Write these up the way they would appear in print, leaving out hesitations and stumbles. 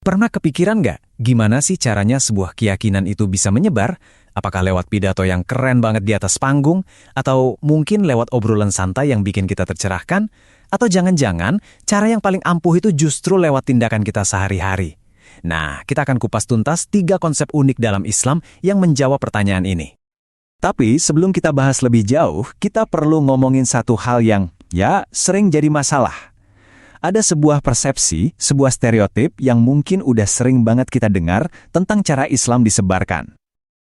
Pernah kepikiran nggak gimana sih caranya sebuah keyakinan itu bisa menyebar? Apakah lewat pidato yang keren banget di atas panggung? Atau mungkin lewat obrolan santai yang bikin kita tercerahkan? Atau jangan-jangan cara yang paling ampuh itu justru lewat tindakan kita sehari-hari? Nah, kita akan kupas tuntas 3 konsep unik dalam Islam yang menjawab pertanyaan ini. Tapi sebelum kita bahas lebih jauh, kita perlu ngomongin satu hal yang, sering jadi masalah. Ada sebuah persepsi, sebuah stereotip yang mungkin udah sering banget kita dengar tentang cara Islam disebarkan.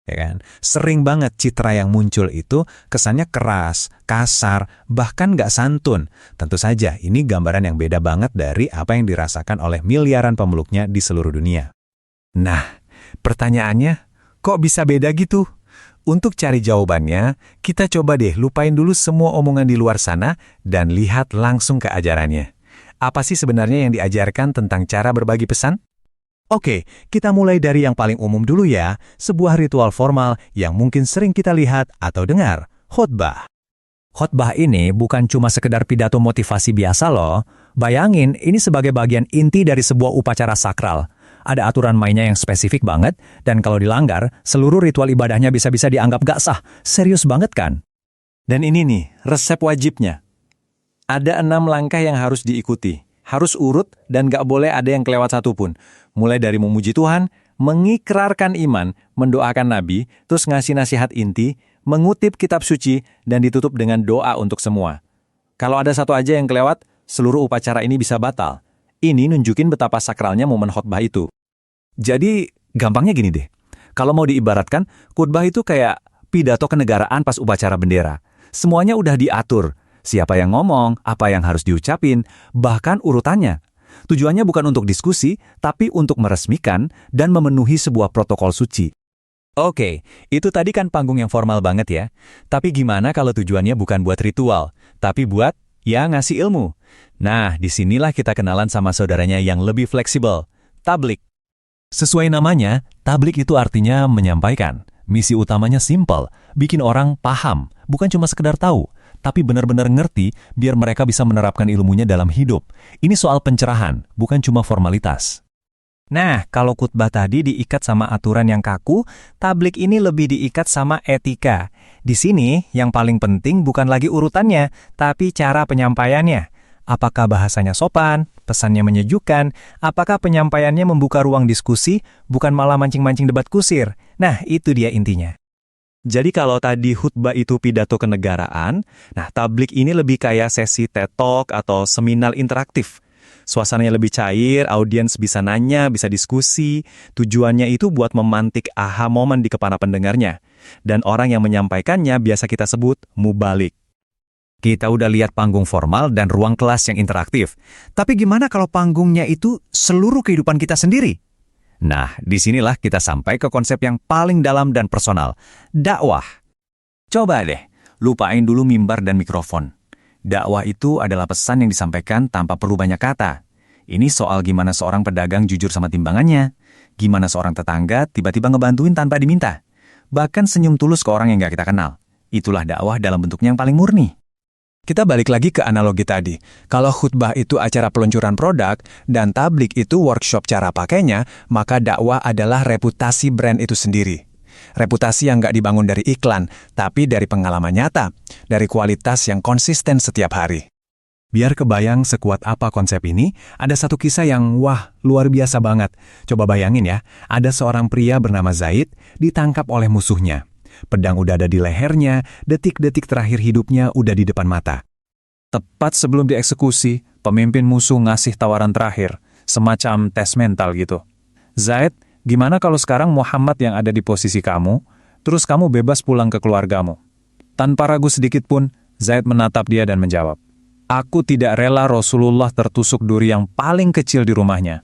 Ya kan? Sering banget citra yang muncul itu kesannya keras, kasar, bahkan nggak santun. Tentu saja ini gambaran yang beda banget dari apa yang dirasakan oleh miliaran pemeluknya di seluruh dunia. Nah, pertanyaannya, kok bisa beda gitu? Untuk cari jawabannya, kita coba deh lupain dulu semua omongan di luar sana dan lihat langsung ke ajarannya. Apa sih sebenarnya yang diajarkan tentang cara berbagi pesan? Oke, kita mulai dari yang paling umum dulu ya, sebuah ritual formal yang mungkin sering kita lihat atau dengar, khotbah. Khotbah ini bukan cuma sekedar pidato motivasi biasa loh. Bayangin, ini sebagai bagian inti dari sebuah upacara sakral. Ada aturan mainnya yang spesifik banget, dan kalau dilanggar, seluruh ritual ibadahnya bisa-bisa dianggap gak sah. Serius banget kan? Dan ini nih, resep wajibnya. Ada 6 langkah yang harus diikuti. Harus urut dan gak boleh ada yang kelewat satupun. Mulai dari memuji Tuhan, mengikrarkan iman, mendoakan Nabi, terus ngasih nasihat inti, mengutip kitab suci, dan ditutup dengan doa untuk semua. Kalau ada satu aja yang kelewat, seluruh upacara ini bisa batal. Ini nunjukin betapa sakralnya momen khotbah itu. Jadi, gampangnya gini deh. Kalau mau diibaratkan, khotbah itu kayak pidato kenegaraan pas upacara bendera. Semuanya udah diatur. Siapa yang ngomong, apa yang harus diucapin, bahkan urutannya. Tujuannya bukan untuk diskusi, tapi untuk meresmikan dan memenuhi sebuah protokol suci. Oke, itu tadi kan panggung yang formal banget ya. Tapi gimana kalau tujuannya bukan buat ritual, tapi buat, ngasih ilmu? Nah, disinilah kita kenalan sama saudaranya yang lebih fleksibel, tablik. Sesuai namanya, tablik itu artinya menyampaikan. Misi utamanya simple, bikin orang paham, bukan cuma sekedar tahu, tapi benar-benar ngerti biar mereka bisa menerapkan ilmunya dalam hidup. Ini soal pencerahan, bukan cuma formalitas. Nah, kalau khutbah tadi diikat sama aturan yang kaku, tablik ini lebih diikat sama etika. Di sini, yang paling penting bukan lagi urutannya, tapi cara penyampaiannya. Apakah bahasanya sopan, pesannya menyejukkan, apakah penyampaiannya membuka ruang diskusi, bukan malah mancing-mancing debat kusir. Nah, itu dia intinya. Jadi kalau tadi khutbah itu pidato kenegaraan, nah tablik ini lebih kayak sesi TED Talk atau seminar interaktif. Suasananya lebih cair, audiens bisa nanya, bisa diskusi. Tujuannya itu buat memantik aha momen di kepala pendengarnya. Dan orang yang menyampaikannya biasa kita sebut mubalik. Kita udah lihat panggung formal dan ruang kelas yang interaktif. Tapi gimana kalau panggungnya itu seluruh kehidupan kita sendiri? Nah, disinilah kita sampai ke konsep yang paling dalam dan personal, dakwah. Coba deh, lupain dulu mimbar dan mikrofon. Dakwah itu adalah pesan yang disampaikan tanpa perlu banyak kata. Ini soal gimana seorang pedagang jujur sama timbangannya, gimana seorang tetangga tiba-tiba ngebantuin tanpa diminta, bahkan senyum tulus ke orang yang gak kita kenal. Itulah dakwah dalam bentuknya yang paling murni. Kita balik lagi ke analogi tadi. Kalau khutbah itu acara peluncuran produk dan tablik itu workshop cara pakainya, maka dakwah adalah reputasi brand itu sendiri. Reputasi yang nggak dibangun dari iklan, tapi dari pengalaman nyata, dari kualitas yang konsisten setiap hari. Biar kebayang sekuat apa konsep ini, ada satu kisah yang luar biasa banget. Coba bayangin ya, ada seorang pria bernama Zaid ditangkap oleh musuhnya. Pedang udah ada di lehernya, detik-detik terakhir hidupnya udah di depan mata. Tepat sebelum dieksekusi, pemimpin musuh ngasih tawaran terakhir, semacam tes mental gitu. Zaid, gimana kalau sekarang Muhammad yang ada di posisi kamu, terus kamu bebas pulang ke keluargamu? Tanpa ragu sedikit pun, Zaid menatap dia dan menjawab, aku tidak rela Rasulullah tertusuk duri yang paling kecil di rumahnya.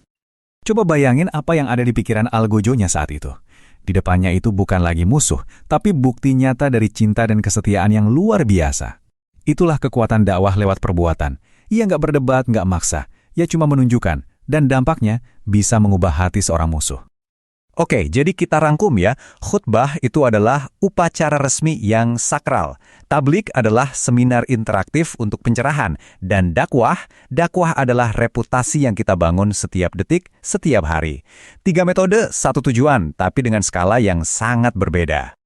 Coba bayangin apa yang ada di pikiran Algojonya saat itu. Di depannya itu bukan lagi musuh, tapi bukti nyata dari cinta dan kesetiaan yang luar biasa. Itulah kekuatan dakwah lewat perbuatan. Ia nggak berdebat, nggak maksa. Ia cuma menunjukkan, dan dampaknya bisa mengubah hati seorang musuh. Oke, jadi kita rangkum ya. Khutbah itu adalah upacara resmi yang sakral. Tablik adalah seminar interaktif untuk pencerahan. Dan dakwah adalah reputasi yang kita bangun setiap detik, setiap hari. 3 metode, satu tujuan, tapi dengan skala yang sangat berbeda.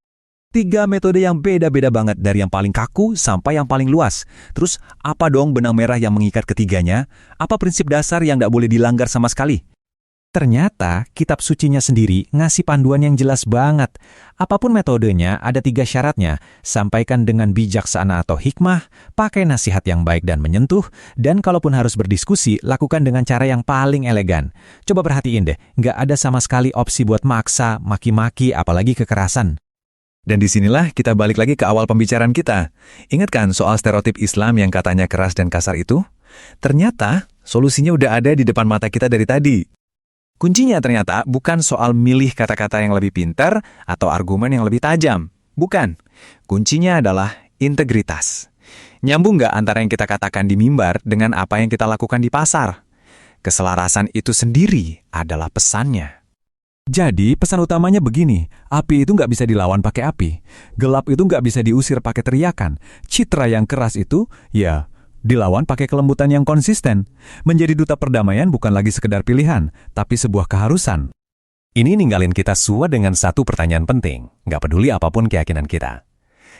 3 metode yang beda-beda banget dari yang paling kaku sampai yang paling luas. Terus apa dong benang merah yang mengikat ketiganya? Apa prinsip dasar yang tidak boleh dilanggar sama sekali? Ternyata, kitab sucinya sendiri ngasih panduan yang jelas banget. Apapun metodenya, ada 3 syaratnya. Sampaikan dengan bijaksana atau hikmah, pakai nasihat yang baik dan menyentuh, dan kalaupun harus berdiskusi, lakukan dengan cara yang paling elegan. Coba perhatiin deh, nggak ada sama sekali opsi buat maksa, maki-maki, apalagi kekerasan. Dan disinilah kita balik lagi ke awal pembicaraan kita. Ingat kan soal stereotip Islam yang katanya keras dan kasar itu? Ternyata, solusinya udah ada di depan mata kita dari tadi. Kuncinya ternyata bukan soal milih kata-kata yang lebih pintar atau argumen yang lebih tajam. Bukan. Kuncinya adalah integritas. Nyambung nggak antara yang kita katakan di mimbar dengan apa yang kita lakukan di pasar? Keselarasan itu sendiri adalah pesannya. Jadi pesan utamanya begini, api itu nggak bisa dilawan pakai api. Gelap itu nggak bisa diusir pakai teriakan. Citra yang keras itu, ya, dilawan pakai kelembutan yang konsisten. Menjadi duta perdamaian bukan lagi sekedar pilihan, tapi sebuah keharusan. Ini ninggalin kita semua dengan satu pertanyaan penting, nggak peduli apapun keyakinan kita.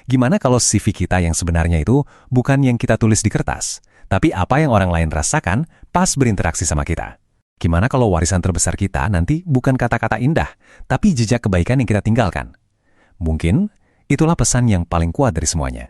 Gimana kalau CV kita yang sebenarnya itu bukan yang kita tulis di kertas, tapi apa yang orang lain rasakan pas berinteraksi sama kita? Gimana kalau warisan terbesar kita nanti bukan kata-kata indah, tapi jejak kebaikan yang kita tinggalkan? Mungkin itulah pesan yang paling kuat dari semuanya.